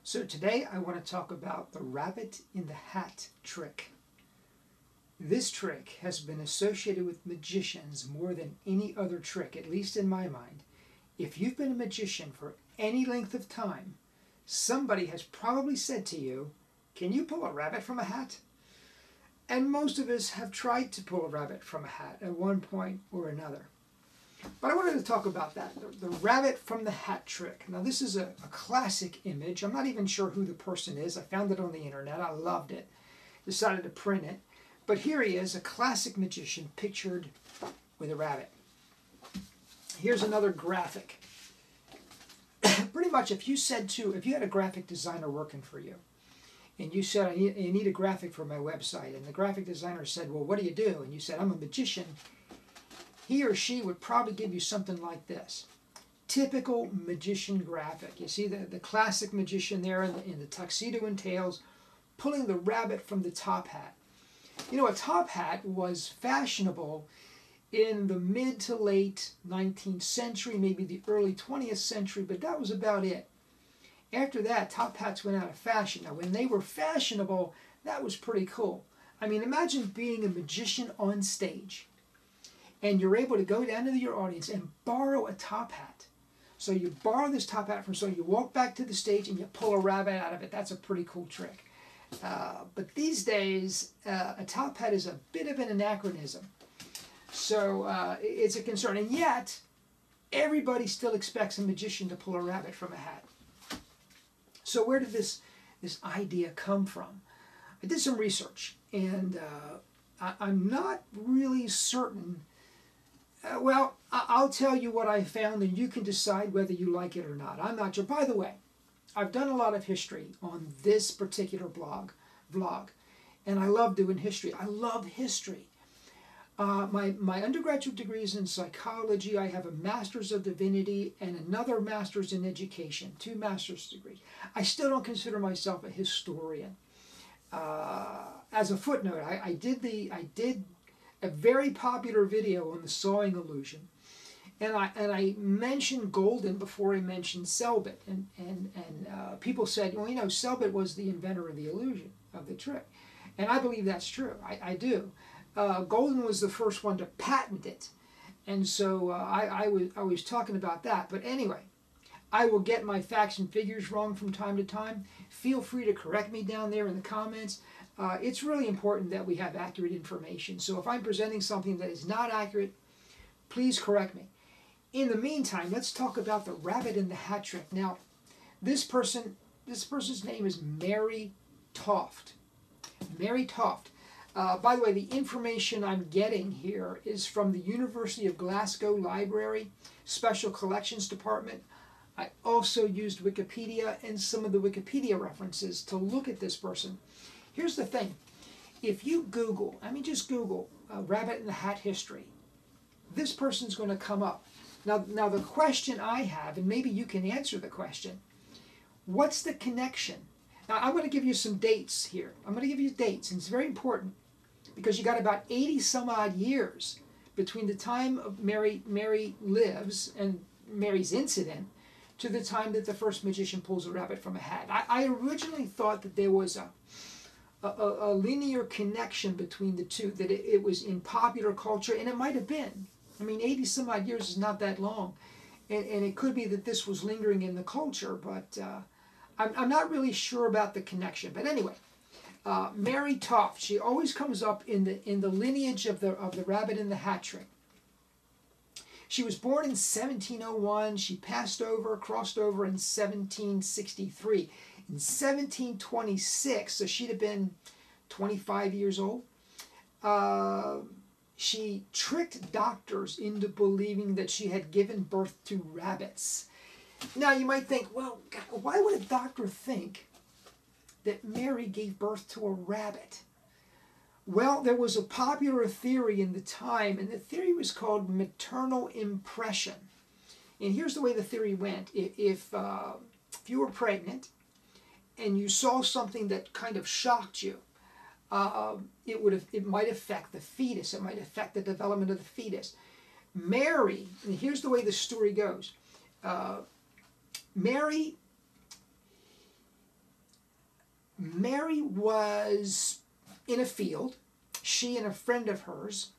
So today I want to talk about the rabbit in the hat trick. This trick has been associated with magicians more than any other trick, at least in my mind. If you've been a magician for any length of time, somebody has probably said to you, "Can you pull a rabbit from a hat?" And most of us have tried to pull a rabbit from a hat at one point or another. But I wanted to talk about that, the rabbit from the hat trick. Now this is a classic image. I'm not even sure who the person is. I found it on the internet. I loved it. Decided to print it. But here he is, a classic magician pictured with a rabbit. Here's another graphic. Pretty much if you had a graphic designer working for you, and you said, I need a graphic for my website, and the graphic designer said, well, what do you do? And you said, I'm a magician. He or she would probably give you something like this. Typical magician graphic. You see the classic magician there in the tuxedo and tails, pulling the rabbit from the top hat. You know, a top hat was fashionable in the mid to late 19th century, maybe the early 20th century, but that was about it. After that, top hats went out of fashion. Now, when they were fashionable, that was pretty cool. I mean, imagine being a magician on stage, and you're able to go down to your audience and borrow a top hat. So you borrow this top hat from someone, you walk back to the stage, and you pull a rabbit out of it. That's a pretty cool trick. But these days, a top hat is a bit of an anachronism. So it's a concern. And yet, everybody still expects a magician to pull a rabbit from a hat. So where did this idea come from? I did some research, and I'm not really certain. Well, I'll tell you what I found, and you can decide whether you like it or not. I'm not sure. By the way, I've done a lot of history on this particular vlog, and I love doing history. I love history. My undergraduate degree is in psychology. I have a master's of divinity and another master's in education, 2 master's degrees. I still don't consider myself a historian. As a footnote, I did a very popular video on the sawing illusion, and I mentioned Golden before I mentioned Selbit, and people said, well, you know, Selbit was the inventor of the illusion, of the trick, and I believe that's true. I do. Golden was the first one to patent it, and so I was talking about that. But anyway, I will get my facts and figures wrong from time to time. Feel free to correct me down there in the comments. It's really important that we have accurate information. So if I'm presenting something that is not accurate, please correct me. In the meantime, let's talk about the rabbit in the hat trick. Now, this person's name is Mary Toft. Mary Toft. By the way, the information I'm getting here is from the University of Glasgow Library, Special Collections Department. I also used Wikipedia and some of the Wikipedia references to look at this person. Here's the thing. If you Google, just Google rabbit in the hat history, this person's going to come up. Now the question I have, and maybe you can answer the question, what's the connection? Now I'm going to give you some dates here. I'm going to give you dates, and it's very important because you got about 80 some odd years between the time of Mary lives and Mary's incident to the time that the first magician pulls a rabbit from a hat. I originally thought that there was a linear connection between the two, that it was in popular culture, and it might have been. I mean, 80 some odd years is not that long, and it could be that this was lingering in the culture, but I'm not really sure about the connection. But anyway, Mary Toft, she always comes up in the lineage of the rabbit in the hat trick. She was born in 1701. She crossed over in 1763. In 1726, so she'd have been 25 years old, she tricked doctors into believing that she had given birth to rabbits. Now you might think, well, why would a doctor think that Mary gave birth to a rabbit? Well, there was a popular theory in the time, and the theory was called maternal impression. And here's the way the theory went. If you were pregnant and you saw something that kind of shocked you, it might affect the fetus. It might affect the development of the fetus. Mary, and here's the way the story goes. Mary Mary was in a field, she and a friend of hers,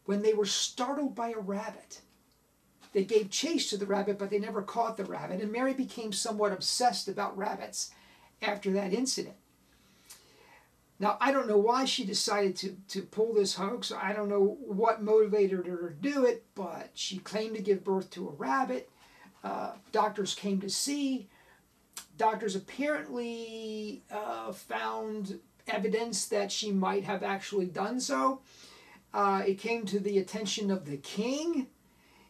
when they were startled by a rabbit. They gave chase to the rabbit, but they never caught the rabbit, and Mary became somewhat obsessed about rabbits after that incident. Now, I don't know why she decided to pull this hoax. I don't know what motivated her to do it, but she claimed to give birth to a rabbit. Doctors came to see. Doctors apparently found evidence that she might have actually done so. It came to the attention of the king.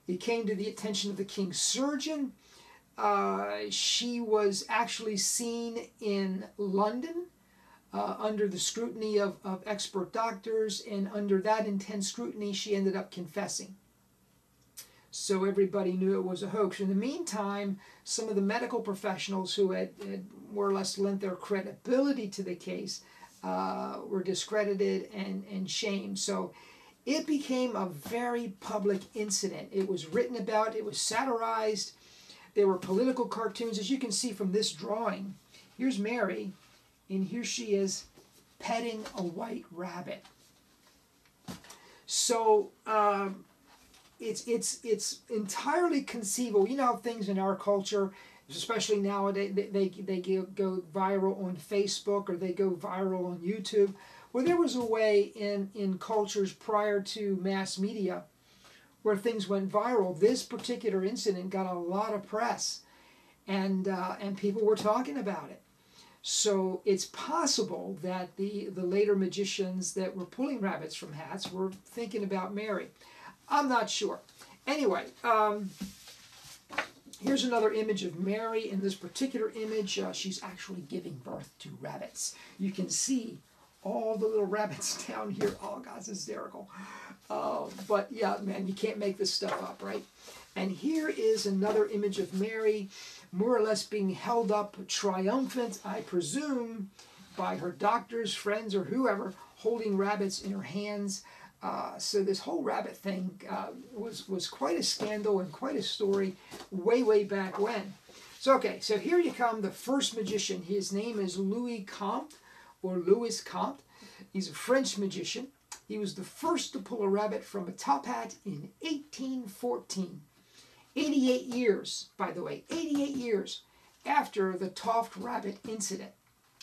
It came to the attention of the king's surgeon. She was actually seen in London under the scrutiny of expert doctors, and under that intense scrutiny, she ended up confessing. So everybody knew it was a hoax. In the meantime, some of the medical professionals who had more or less lent their credibility to the case were discredited and shamed. So it became a very public incident. It was written about, it was satirized, there were political cartoons. As you can see from this drawing, here's Mary, and here she is petting a white rabbit. So it's entirely conceivable. You know how things in our culture, especially nowadays, they go viral on Facebook or they go viral on YouTube. Well, there was a way in cultures prior to mass media where things went viral. This particular incident got a lot of press, and people were talking about it. So it's possible that the later magicians that were pulling rabbits from hats were thinking about Mary. I'm not sure. Anyway, here's another image of Mary. In this particular image, she's actually giving birth to rabbits. You can see all the little rabbits down here. Oh, God, it's hysterical. But yeah, man, you can't make this stuff up, right? And here is another image of Mary, more or less being held up triumphant, I presume, by her doctors, friends, or whoever, holding rabbits in her hands. So this whole rabbit thing was quite a scandal and quite a story way back when. So okay, so here you come, the first magician. His name is Louis Comte, or Louis Comte. He's a French magician. He was the first to pull a rabbit from a top hat in 1814. 88 years, by the way, 88 years after the Toft Rabbit incident.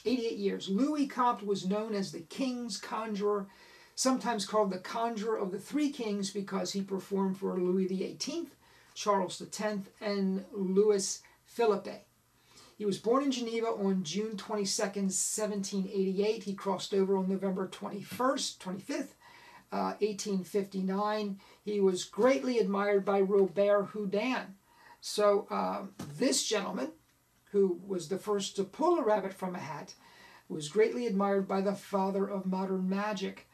88 years. Louis Comte was known as the King's Conjurer, sometimes called the Conjurer of the Three Kings because he performed for Louis XVIII, Charles X, and Louis Philippe. He was born in Geneva on June 22nd, 1788. He crossed over on November 25th, 1859. He was greatly admired by Robert Houdin. So this gentleman, who was the first to pull a rabbit from a hat, was greatly admired by the father of modern magic.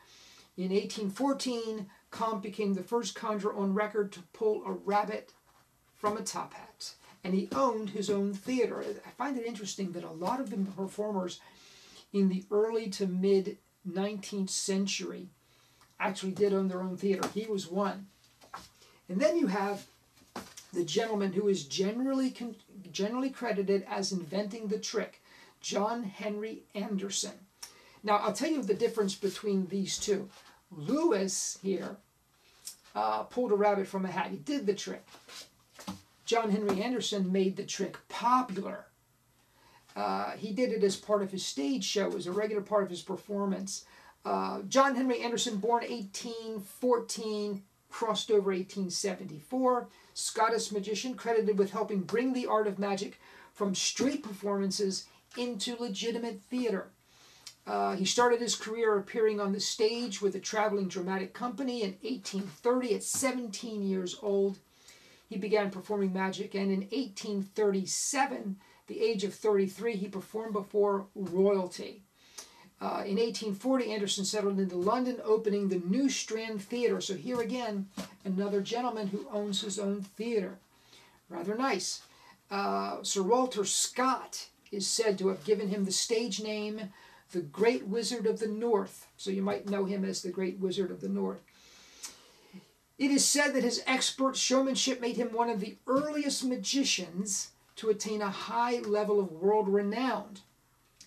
In 1814, Comte became the first conjurer on record to pull a rabbit from a top hat. And he owned his own theater. I find it interesting that a lot of the performers in the early to mid 19th century actually did own their own theater. He was one. And then you have the gentleman who is generally credited as inventing the trick, John Henry Anderson. Now, I'll tell you the difference between these two. Louis here pulled a rabbit from a hat. He did the trick. John Henry Anderson made the trick popular. He did it as part of his stage show, as a regular part of his performance. John Henry Anderson, born 1814, crossed over 1874, Scottish magician, credited with helping bring the art of magic from street performances into legitimate theater. He started his career appearing on the stage with a traveling dramatic company in 1830 at 17 years old. He began performing magic, and in 1837, the age of 33, he performed before royalty. In 1840, Anderson settled into London, opening the New Strand Theatre. So here again, another gentleman who owns his own theatre. Rather nice. Sir Walter Scott is said to have given him the stage name, the Great Wizard of the North. So you might know him as the Great Wizard of the North. It is said that his expert showmanship made him one of the earliest magicians to attain a high level of world renown.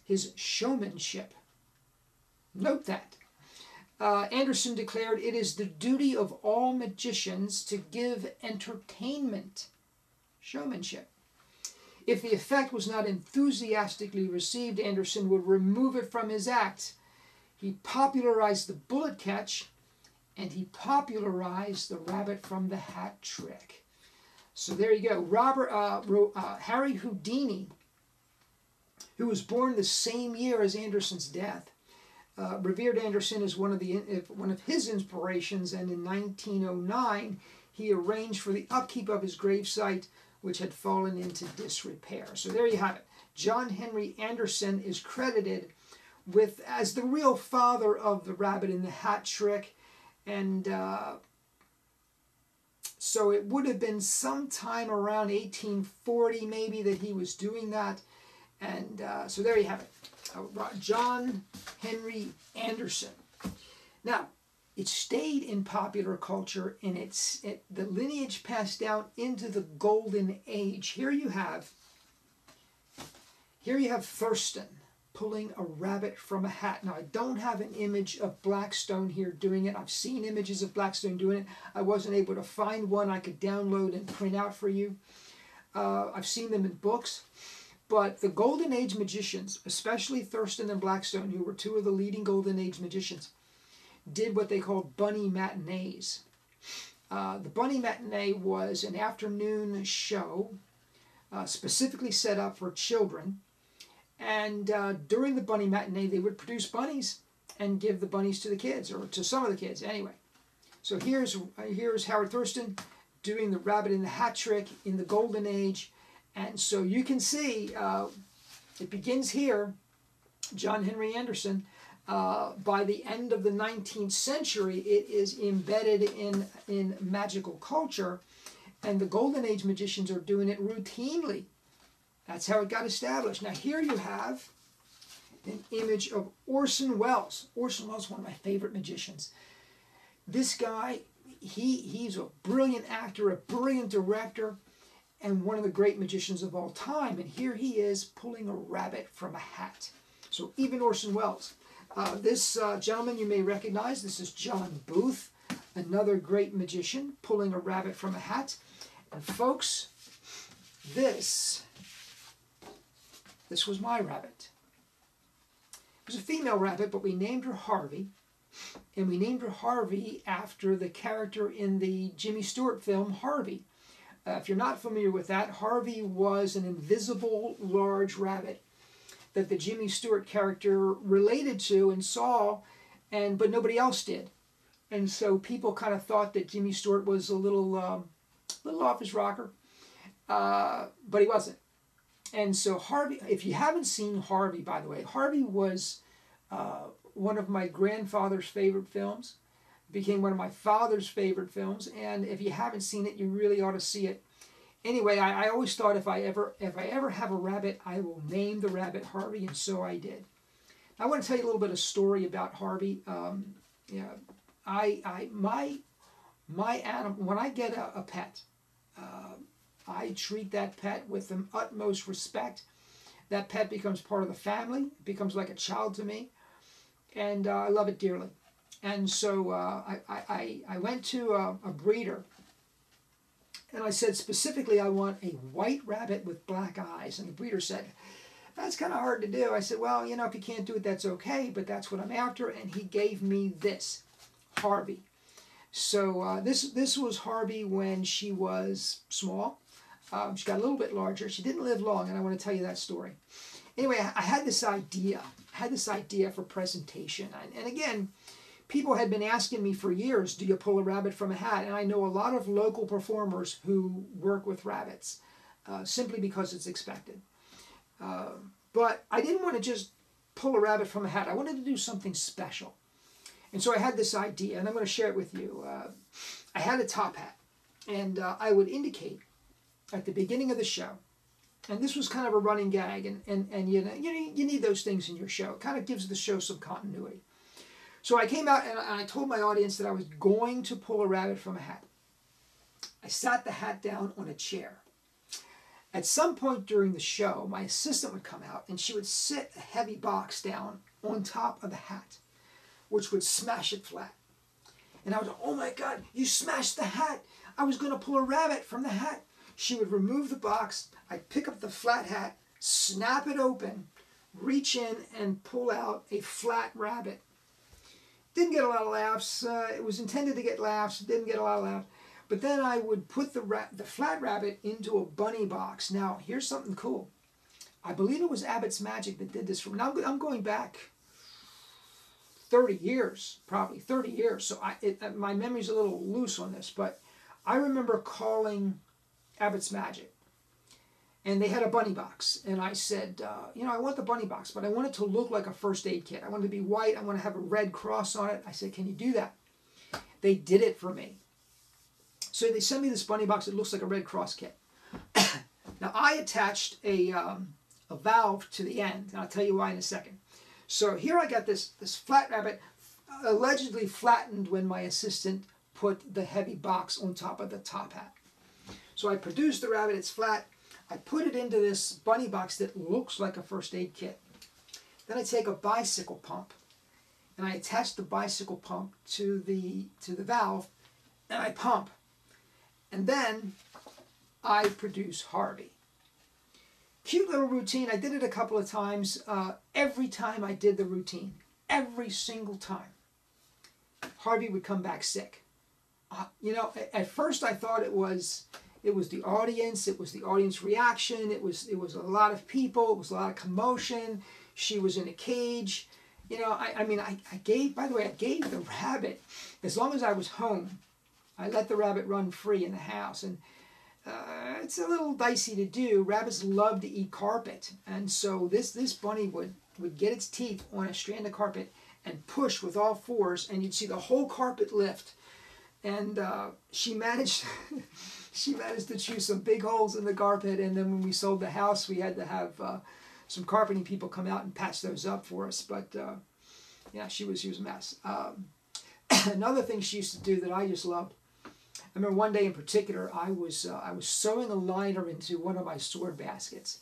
his showmanship. Note that. Anderson declared, "It is the duty of all magicians to give entertainment." Showmanship. If the effect was not enthusiastically received, Anderson would remove it from his act. He popularized the bullet catch, and he popularized the rabbit from the hat trick. So there you go. Harry Houdini, who was born the same year as Anderson's death, revered Anderson as one of his inspirations, and in 1909 he arranged for the upkeep of his gravesite, which had fallen into disrepair. So there you have it. John Henry Anderson is credited as the real father of the rabbit in the hat trick, and so it would have been sometime around 1840 maybe that he was doing that, and so there you have it. John Henry Anderson. Now, it stayed in popular culture, and the lineage passed down into the Golden Age. Here you have Thurston pulling a rabbit from a hat. Now, I don't have an image of Blackstone here doing it. I've seen images of Blackstone doing it. I wasn't able to find one I could download and print out for you. I've seen them in books. But the Golden Age magicians, especially Thurston and Blackstone, who were two of the leading Golden Age magicians, did what they called Bunny Matinees. The Bunny Matinee was an afternoon show specifically set up for children. And during the Bunny Matinee, they would produce bunnies and give the bunnies to the kids, or to some of the kids anyway. So here's Howard Thurston doing the rabbit in the hat trick in the Golden Age. And so you can see it begins here, John Henry Anderson. By the end of the 19th century, it is embedded in magical culture, and the Golden Age magicians are doing it routinely. That's how it got established. Now here you have an image of Orson Welles. Orson Welles, one of my favorite magicians. This guy, he's a brilliant actor, a brilliant director, and one of the great magicians of all time. And here he is pulling a rabbit from a hat. So even Orson Welles. This gentleman you may recognize. This is John Booth, another great magician, pulling a rabbit from a hat. And folks, this was my rabbit. It was a female rabbit, but we named her Harvey. And we named her Harvey after the character in the Jimmy Stewart film, Harvey. If you're not familiar with that, Harvey was an invisible large rabbit that the Jimmy Stewart character related to and saw, but nobody else did. And so people kind of thought that Jimmy Stewart was a little off his rocker, but he wasn't. And so Harvey, if you haven't seen Harvey, by the way, Harvey was one of my grandfather's favorite films. Became one of my father's favorite films, and if you haven't seen it, you really ought to see it. Anyway, I always thought if I ever have a rabbit, I will name the rabbit Harvey, and so I did. I want to tell you a little bit of story about Harvey. My animal, when I get a pet, I treat that pet with the utmost respect. That pet becomes part of the family, becomes like a child to me, and I love it dearly. And so I went to a breeder, and I said specifically I want a white rabbit with black eyes. And the breeder said, that's kind of hard to do. I said, well, if you can't do it, that's okay, but that's what I'm after. And he gave me this, Harvey. So this was Harvey when she was small. She got a little bit larger. She didn't live long, and I want to tell you that story. Anyway, I had this idea. For presentation. And again, people had been asking me for years, do you pull a rabbit from a hat? And I know a lot of local performers who work with rabbits simply because it's expected. But I didn't want to just pull a rabbit from a hat. I wanted to do something special. And so I had this idea, and I'm going to share it with you. I had a top hat, and I would indicate at the beginning of the show, and this was kind of a running gag, and you need those things in your show. It kind of gives the show some continuity. So I came out and I told my audience that I was going to pull a rabbit from a hat. I sat the hat down on a chair. At some point during the show, my assistant would come out and she would sit a heavy box down on top of the hat, which would smash it flat. And I would go, oh my God, you smashed the hat. I was going to pull a rabbit from the hat. She would remove the box. I'd pick up the flat hat, snap it open, reach in and pull out a flat rabbit. Didn't get a lot of laughs. It was intended to get laughs. Didn't get a lot of laughs. But then I would put the flat rabbit into a bunny box. Now, here's something cool. I believe it was Abbott's Magic that did this for me. Now, I'm going back 30 years, probably 30 years. So my memory's a little loose on this. But I remember calling Abbott's Magic. And they had a bunny box. And I said, I want the bunny box, but I want it to look like a first aid kit. I want it to be white. I want to have a red cross on it. I said, can you do that? They did it for me. So they sent me this bunny box that looks like a Red Cross kit. Now, I attached a valve to the end, and I'll tell you why in a second. So here I got this flat rabbit, allegedly flattened when my assistant put the heavy box on top of the top hat. So I produced the rabbit, it's flat. I put it into this bunny box that looks like a first aid kit. Then I take a bicycle pump, and I attach the bicycle pump to the valve, and I pump. And then I produce Harvey. Cute little routine. I did it a couple of times. Every time I did the routine, every single time, Harvey would come back sick. At first I thought it was the audience. It was the audience reaction. It was a lot of people. It was a lot of commotion. She was in a cage. I gave the rabbit, as long as I was home, I let the rabbit run free in the house. And it's a little dicey to do. Rabbits love to eat carpet. And so this bunny would get its teeth on a strand of carpet and push with all fours, and you'd see the whole carpet lift. And she managed to chew some big holes in the carpet. And then when we sold the house, we had to have some carpeting people come out and patch those up for us. But yeah, she was a mess. Another thing she used to do that I just loved. I remember one day in particular, I was sewing a liner into one of my sword baskets.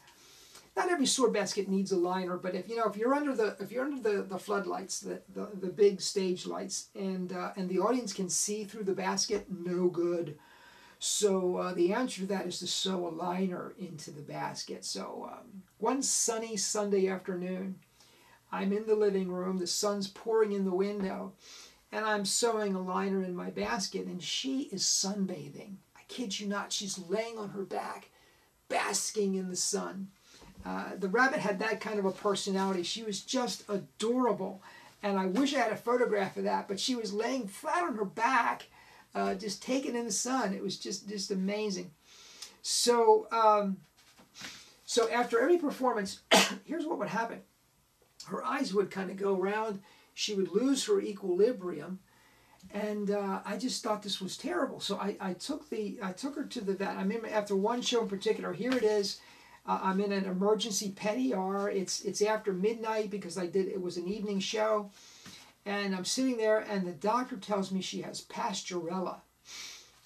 Not every sword basket needs a liner, but if you're under the floodlights, the big stage lights, and the audience can see through the basket, no good. So the answer to that is to sew a liner into the basket. So one sunny Sunday afternoon, I'm in the living room, the sun's pouring in the window, and I'm sewing a liner in my basket, and she is sunbathing. I kid you not, she's laying on her back, basking in the sun. The rabbit had that kind of a personality. She was just adorable, and I wish I had a photograph of that, but she was laying flat on her back, just taking in the sun. It was just amazing. So, so after every performance, here's what would happen. Her eyes would kind of go round. She would lose her equilibrium, and I just thought this was terrible. So I took her to the vet. I remember after one show in particular. Here it is. I'm in an emergency pet ER. It's after midnight because it was an evening show, and I'm sitting there, and the doctor tells me she has Pasteurella.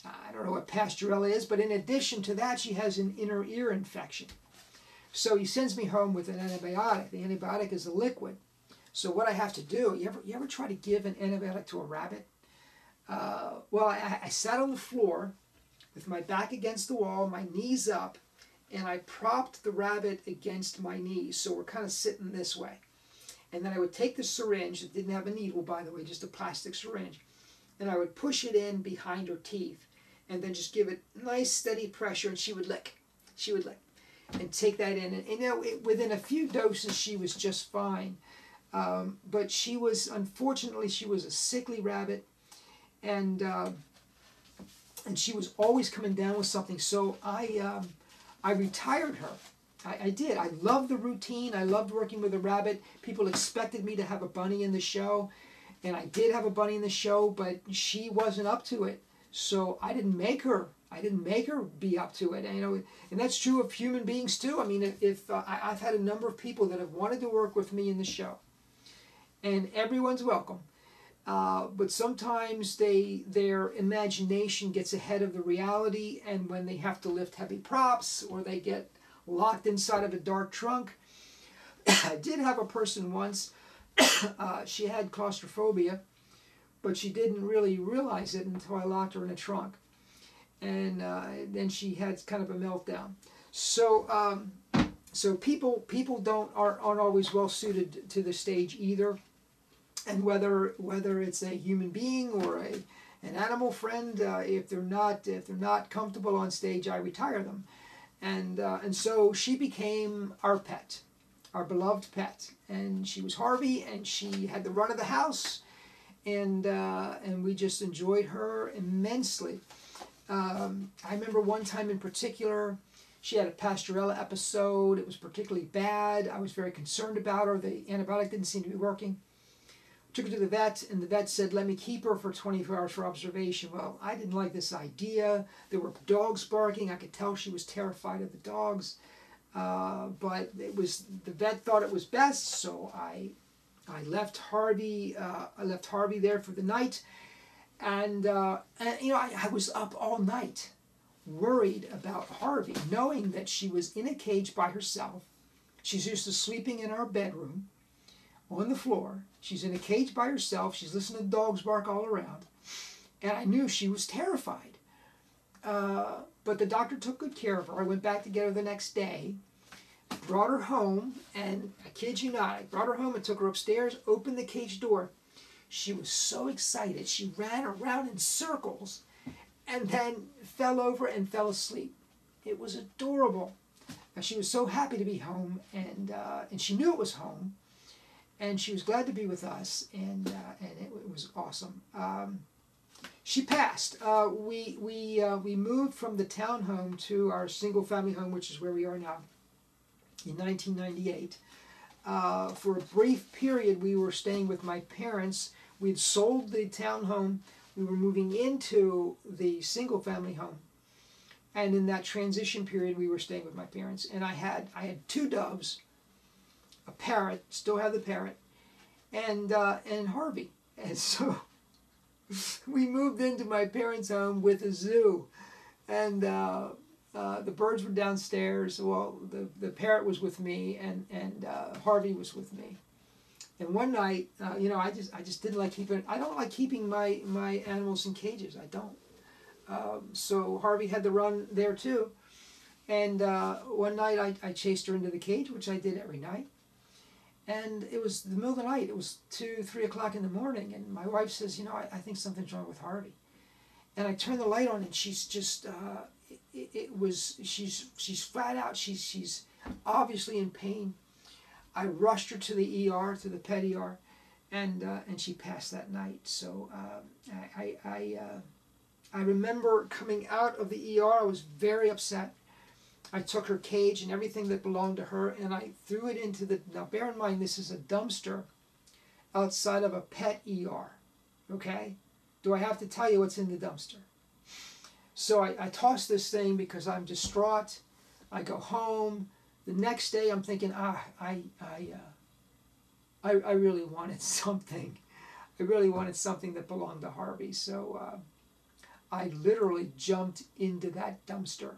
I don't know what Pasteurella is, but in addition to that, she has an inner ear infection. So he sends me home with an antibiotic. The antibiotic is a liquid. So what I have to do, you ever try to give an antibiotic to a rabbit? Well, I sat on the floor with my back against the wall, my knees up, and I propped the rabbit against my knees. So we're kind of sitting this way. And then I would take the syringe, it didn't have a needle, by the way, just a plastic syringe, and I would push it in behind her teeth, and then just give it nice steady pressure, and she would lick. She would lick. And take that in. And within a few doses, she was just fine. But unfortunately, she was a sickly rabbit, and she was always coming down with something. So I retired her. I did. I loved the routine. I loved working with a rabbit. People expected me to have a bunny in the show, and I did have a bunny in the show, but she wasn't up to it. So I didn't make her. I didn't make her be up to it. And that's true of human beings too. I mean, I've had a number of people that have wanted to work with me in the show, and everyone's welcome. But sometimes their imagination gets ahead of the reality, and when they have to lift heavy props, or they get locked inside of a dark trunk. I did have a person once, she had claustrophobia, but she didn't really realize it until I locked her in a trunk. And then she had kind of a meltdown. So so people aren't always well suited to the stage either. And whether it's a human being or an animal friend, if they're not comfortable on stage, I retire them. And so she became our pet, our beloved pet, and she was Harvey, and she had the run of the house, and we just enjoyed her immensely. I remember one time in particular, she had a Pastorella episode. It was particularly bad. I was very concerned about her. The antibiotic didn't seem to be working. Took her to the vet, and the vet said, let me keep her for 24 hours for observation. Well, I didn't like this idea. There were dogs barking. I could tell she was terrified of the dogs. But the vet thought it was best, so I left Harvey. I left Harvey there for the night, and you know, I was up all night, worried about Harvey, knowing that she was in a cage by herself. She's used to sleeping in our bedroom, on the floor. She's in a cage by herself. She's listening to dogs bark all around, and I knew she was terrified. But the doctor took good care of her. I went back to get her the next day, brought her home, and I kid you not, I brought her home and took her upstairs, opened the cage door. She was so excited. She ran around in circles and then fell over and fell asleep. It was adorable. And she was so happy to be home, and she knew it was home, and she was glad to be with us, and it was awesome. She passed. We moved from the townhome to our single-family home, which is where we are now, in 1998. For a brief period, we were staying with my parents. We'd sold the townhome. We were moving into the single-family home, and in that transition period, we were staying with my parents. And I had 2 doves, a parrot, still have the parrot, and Harvey. And so we moved into my parents' home with a zoo, and the birds were downstairs. Well, the parrot was with me, and Harvey was with me. And one night, you know, I just didn't like keeping. I don't like keeping my animals in cages. I don't. So Harvey had the run there too. And one night I chased her into the cage, which I did every night. And it was the middle of the night. It was 2, 3 o'clock in the morning, and my wife says, you know, I think something's wrong with Harvey. And I turned the light on, and she's just, she's flat out. She's obviously in pain. I rushed her to the ER, to the pet ER, and she passed that night. So I remember coming out of the ER. I was very upset. I took her cage and everything that belonged to her, and I threw it into the. Now, bear in mind, this is a dumpster outside of a pet ER. Okay, do I have to tell you what's in the dumpster? So I tossed this thing because I'm distraught. I go home. The next day, I'm thinking, I really wanted something. I really wanted something that belonged to Harvey. So I literally jumped into that dumpster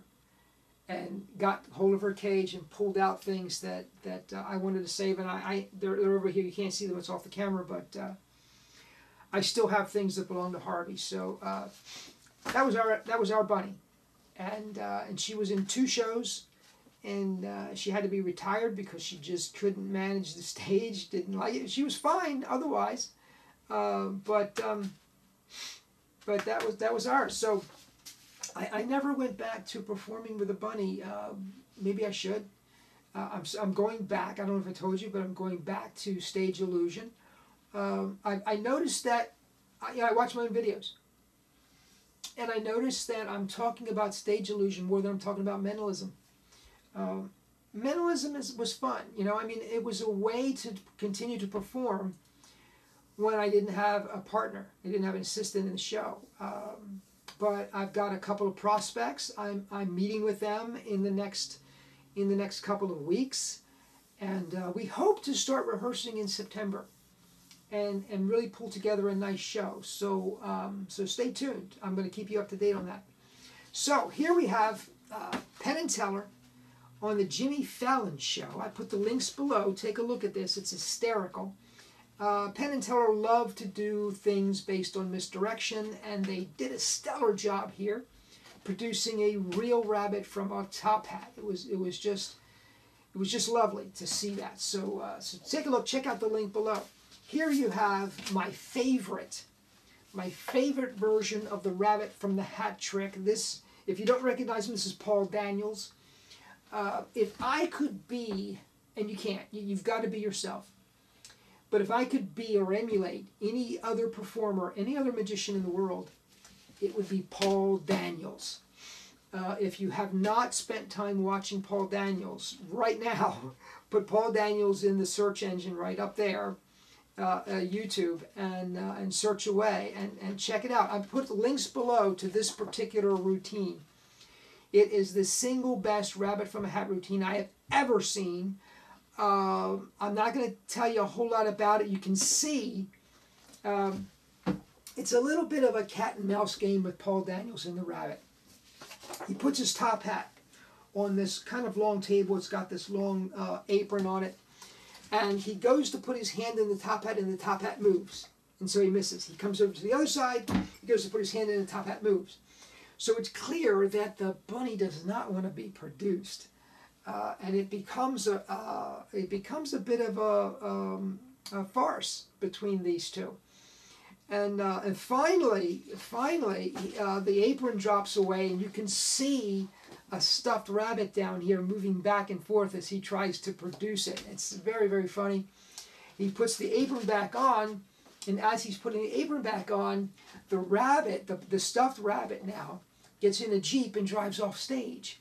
and got hold of her cage and pulled out things that I wanted to save. And they're over here. You can't see them. It's off the camera, but I still have things that belong to Harvey. So that was our bunny, and she was in 2 shows. And she had to be retired because she just couldn't manage the stage, didn't like it. She was fine otherwise, but that was ours. So I never went back to performing with a bunny. Maybe I should. I'm going back. I don't know if I told you, but I'm going back to stage illusion. I noticed that I watch my own videos, and I noticed that I'm talking about stage illusion more than I'm talking about mentalism. Mentalism was fun, you know. I mean, it was a way to continue to perform when I didn't have a partner. I didn't have an assistant in the show. But I've got a couple of prospects. I'm meeting with them in the next couple of weeks, and we hope to start rehearsing in September, and really pull together a nice show. So so stay tuned. I'm going to keep you up to date on that. So here we have Penn and Teller on the Jimmy Fallon show. I put the links below. Take a look at this. It's hysterical. Penn and Teller love to do things based on misdirection, and they did a stellar job here, producing a real rabbit from a top hat. It was just lovely to see that. So take a look. Check out the link below. Here you have my favorite version of the rabbit from the hat trick. This, if you don't recognize him, this is Paul Daniels. If I could be, and you can't, you've got to be yourself. But if I could be or emulate any other performer, any other magician in the world, it would be Paul Daniels. If you have not spent time watching Paul Daniels, right now, put Paul Daniels in the search engine right up there, YouTube, and search away and check it out. I put the links below to this particular routine. It is the single best rabbit from a hat routine I have ever seen. I'm not going to tell you a whole lot about it. You can see it's a little bit of a cat and mouse game with Paul Daniels and the rabbit. He puts his top hat on this kind of long table. It's got this long apron on it. And he goes to put his hand in the top hat, and the top hat moves. And so he misses. He comes over to the other side. He goes to put his hand in, and the top hat moves. So it's clear that the bunny does not want to be produced. And it becomes a bit of a farce between these two. And finally, the apron drops away, and you can see a stuffed rabbit down here moving back and forth as he tries to produce it. It's very, very funny. He puts the apron back on, and as he's putting the apron back on, the rabbit, the stuffed rabbit now, gets in a Jeep and drives off stage.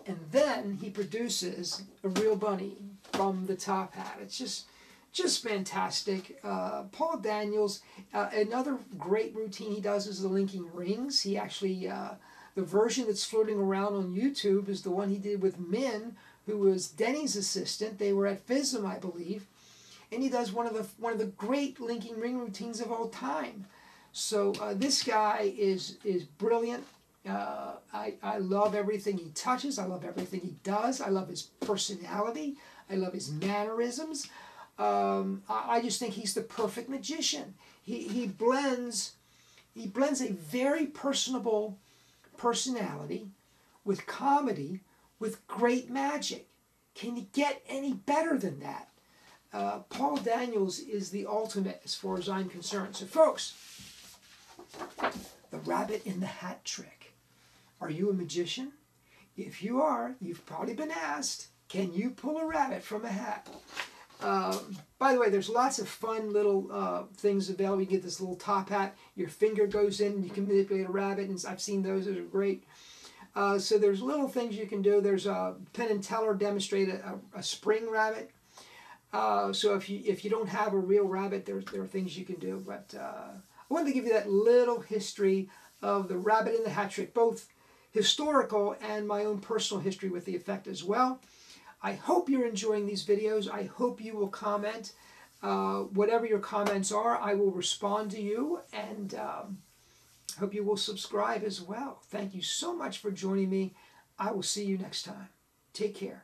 And then he produces a real bunny from the top hat. It's just fantastic. Paul Daniels, another great routine he does is the linking rings. He actually, the version that's floating around on YouTube is the one he did with Min, who was Denny's assistant. They were at FISM, I believe. And he does one of the great linking ring routines of all time. So this guy is brilliant. I love everything he touches. I love everything he does. I love his personality. I love his mannerisms. I just think he's the perfect magician. He blends a very personable personality with comedy with great magic. Can you get any better than that? Paul Daniels is the ultimate as far as I'm concerned. So folks, the rabbit in the hat trick. Are you a magician? If you are, you've probably been asked, can you pull a rabbit from a hat? By the way, there's lots of fun little things available. You get this little top hat, your finger goes in, you can manipulate a rabbit, and I've seen those are great. So there's little things you can do. There's Penn and Teller demonstrate a spring rabbit. So if you don't have a real rabbit, there are things you can do. But I wanted to give you that little history of the rabbit in the hat trick, both historical and my own personal history with the effect as well. I hope you're enjoying these videos. I hope you will comment. Whatever your comments are, I will respond to you, and hope you will subscribe as well. Thank you so much for joining me. I will see you next time. Take care.